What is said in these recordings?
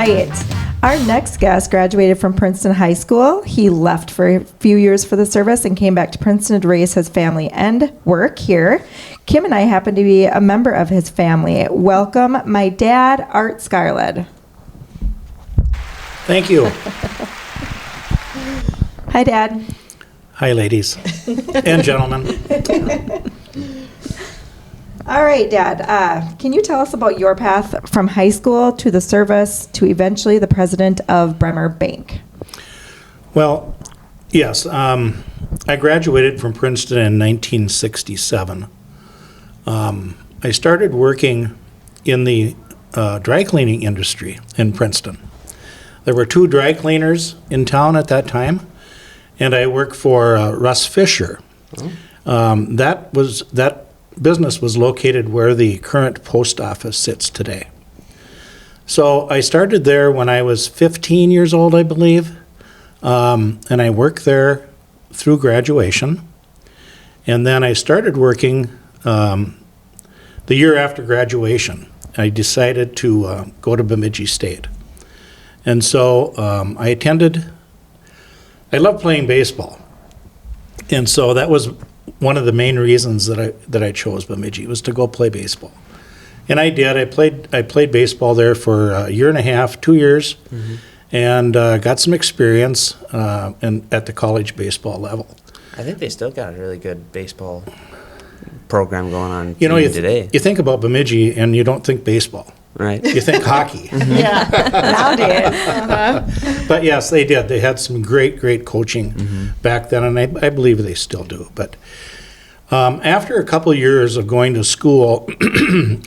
Right. Our next guest graduated from Princeton High School. He left for a few years for the service and came back to Princeton to raise his family and work here. Kim and I happen to be a member of his family. Welcome, my dad, Art Scarlett. Thank you. Hi, Dad. Hi, ladies and gentlemen. All right, Dad. Can you tell us about your path from high school to the service to eventually the president of Bremer Bank? Well, yes. I graduated from Princeton in 1967. I started working in the dry cleaning industry in Princeton. There were 2 dry cleaners in town at that time, and I worked for Russ Fisher. That business was located where the current post office sits today. So I started there when I was 15 years old, I believe, and I worked there through graduation. And then I started working the year after graduation. I decided to go to Bemidji State. And so I love playing baseball. And so that was one of the main reasons that I chose Bemidji, was to go play baseball. And I did. I played baseball there for a year and a half, 2 years, and got some experience at the college baseball level. I think they still got a really good baseball program going on today. You think about Bemidji and you don't think baseball. Right. You think hockey. Yeah, nowadays. But yes, they did. They had some great coaching back then, and I believe they still do. But after a couple years of going to school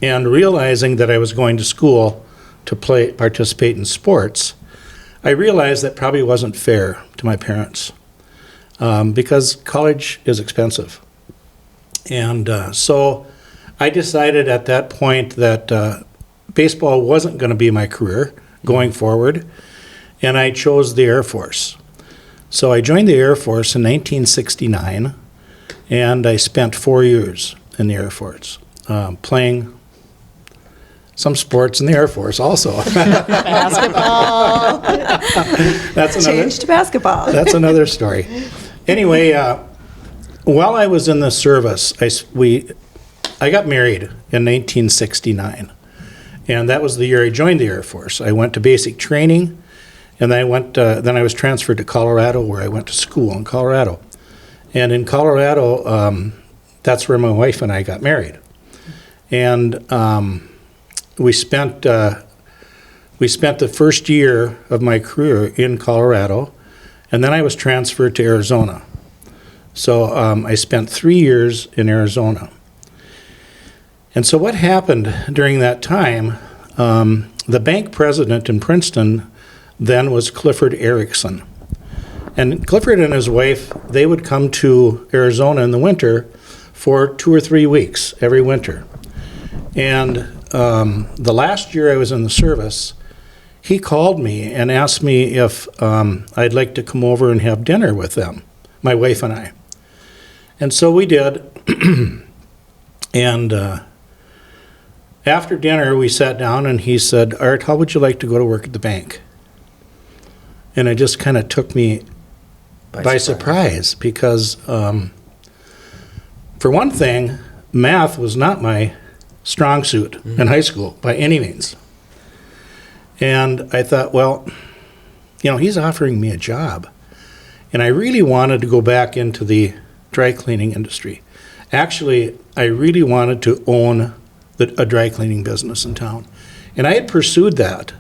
and realizing that I was going to school to participate in sports, I realized that probably wasn't fair to my parents because college is expensive. And so I decided at that point that baseball wasn't going to be my career going forward, and I chose the Air Force. So I joined the Air Force in 1969, and I spent 4 years in the Air Force, playing some sports in the Air Force also. Basketball. Changed to basketball. That's another story. Anyway, while I was in the service, I got married in 1969. And that was the year I joined the Air Force. I went to basic training, and then I was transferred to Colorado, where I went to school in Colorado. And in Colorado, that's where my wife and I got married. And we spent the first year of my career in Colorado, and then I was transferred to Arizona. So I spent 3 years in Arizona. And so what happened during that time, the bank president in Princeton then was Clifford Erickson. And Clifford and his wife, they would come to Arizona in the winter for 2 or 3 weeks every winter. And the last year I was in the service, he called me and asked me if I'd like to come over and have dinner with them, my wife and I. And so we did. And after dinner, we sat down, and he said, "Art, how would you like to go to work at the bank?" And it just kind of took me by surprise because, for one thing, math was not my strong suit in high school by any means. And I thought, well, he's offering me a job. And I really wanted to go back into the dry cleaning industry. Actually, I really wanted to own a dry cleaning business in town. And I had pursued that.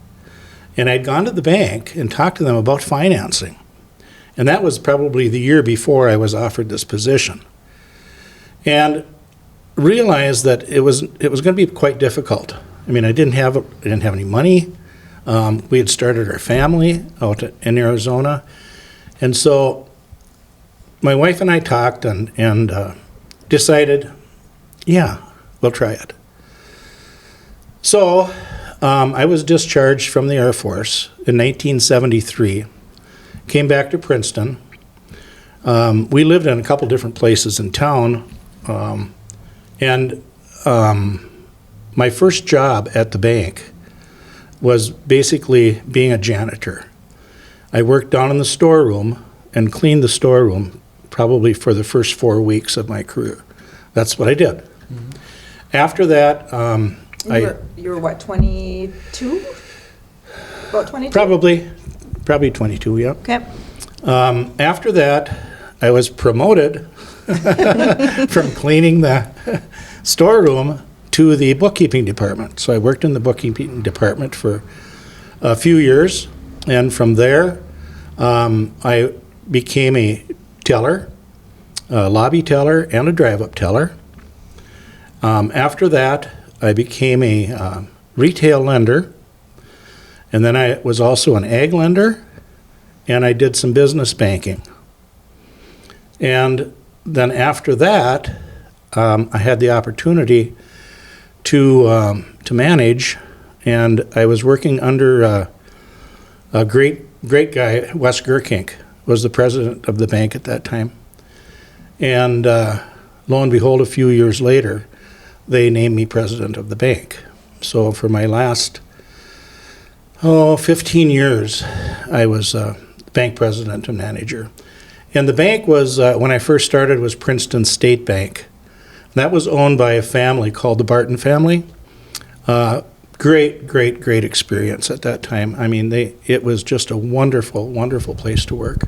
And I'd gone to the bank and talked to them about financing. And that was probably the year before I was offered this position. And realized that it was going to be quite difficult. I mean, I didn't have any money. We had started our family out in Arizona. And so my wife and I talked and decided, yeah, we'll try it. So I was discharged from the Air Force in 1973, came back to Princeton. We lived in a couple different places in town, and my first job at the bank was basically being a janitor. I worked down in the storeroom and cleaned the storeroom probably for the first 4 weeks of my career. That's what I did. After that, You were what, 22? About 22? probably 22, yeah. Okay. After that, I was promoted from cleaning the storeroom to the bookkeeping department. So I worked in the bookkeeping department for a few years, and from there, I became a teller, a lobby teller, and a drive-up teller. After that, I became a retail lender, and then I was also an ag lender, and I did some business banking. And then after that, I had the opportunity to manage, and I was working under a great guy. Wes Gerkink was the president of the bank at that time. And lo and behold, a few years later, they named me president of the bank. So for my last 15 years, I was bank president and manager. And the bank was, when I first started, was Princeton State Bank. That was owned by a family called the Barton family. Great experience at that time. I mean, it was just a wonderful place to work.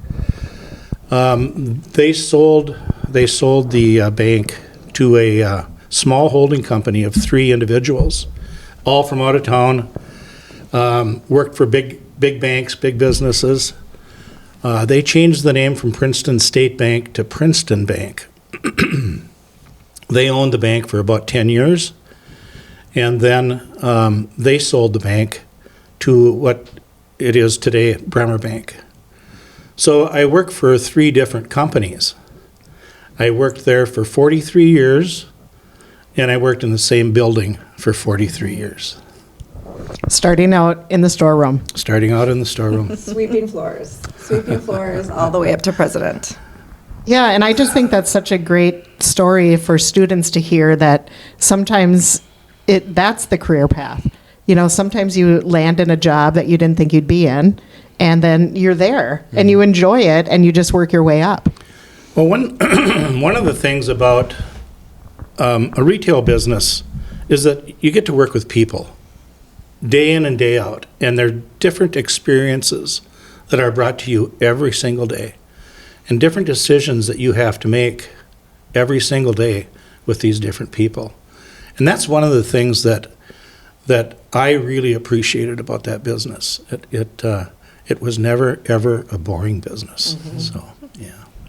They sold the bank to a small holding company of 3 individuals, all from out of town, worked for big banks, big businesses. They changed the name from Princeton State Bank to Princeton Bank. They owned the bank for about 10 years, and then they sold the bank to what it is today, Bremer Bank. So I worked for 3 different companies. I worked there for 43 years, and I worked in the same building for 43 years. Starting out in the storeroom. Starting out in the storeroom. Sweeping floors all the way up to president. Yeah, and I just think that's such a great story for students to hear, that sometimes that's the career path. You know, sometimes you land in a job that you didn't think you'd be in, and then you're there, and you enjoy it, and you just work your way up. Well, one of the things about a retail business is that you get to work with people day in and day out, and there are different experiences that are brought to you every single day, and different decisions that you have to make every single day with these different people. And that's one of the things that I really appreciated about that business. It was never ever a boring business. So yeah.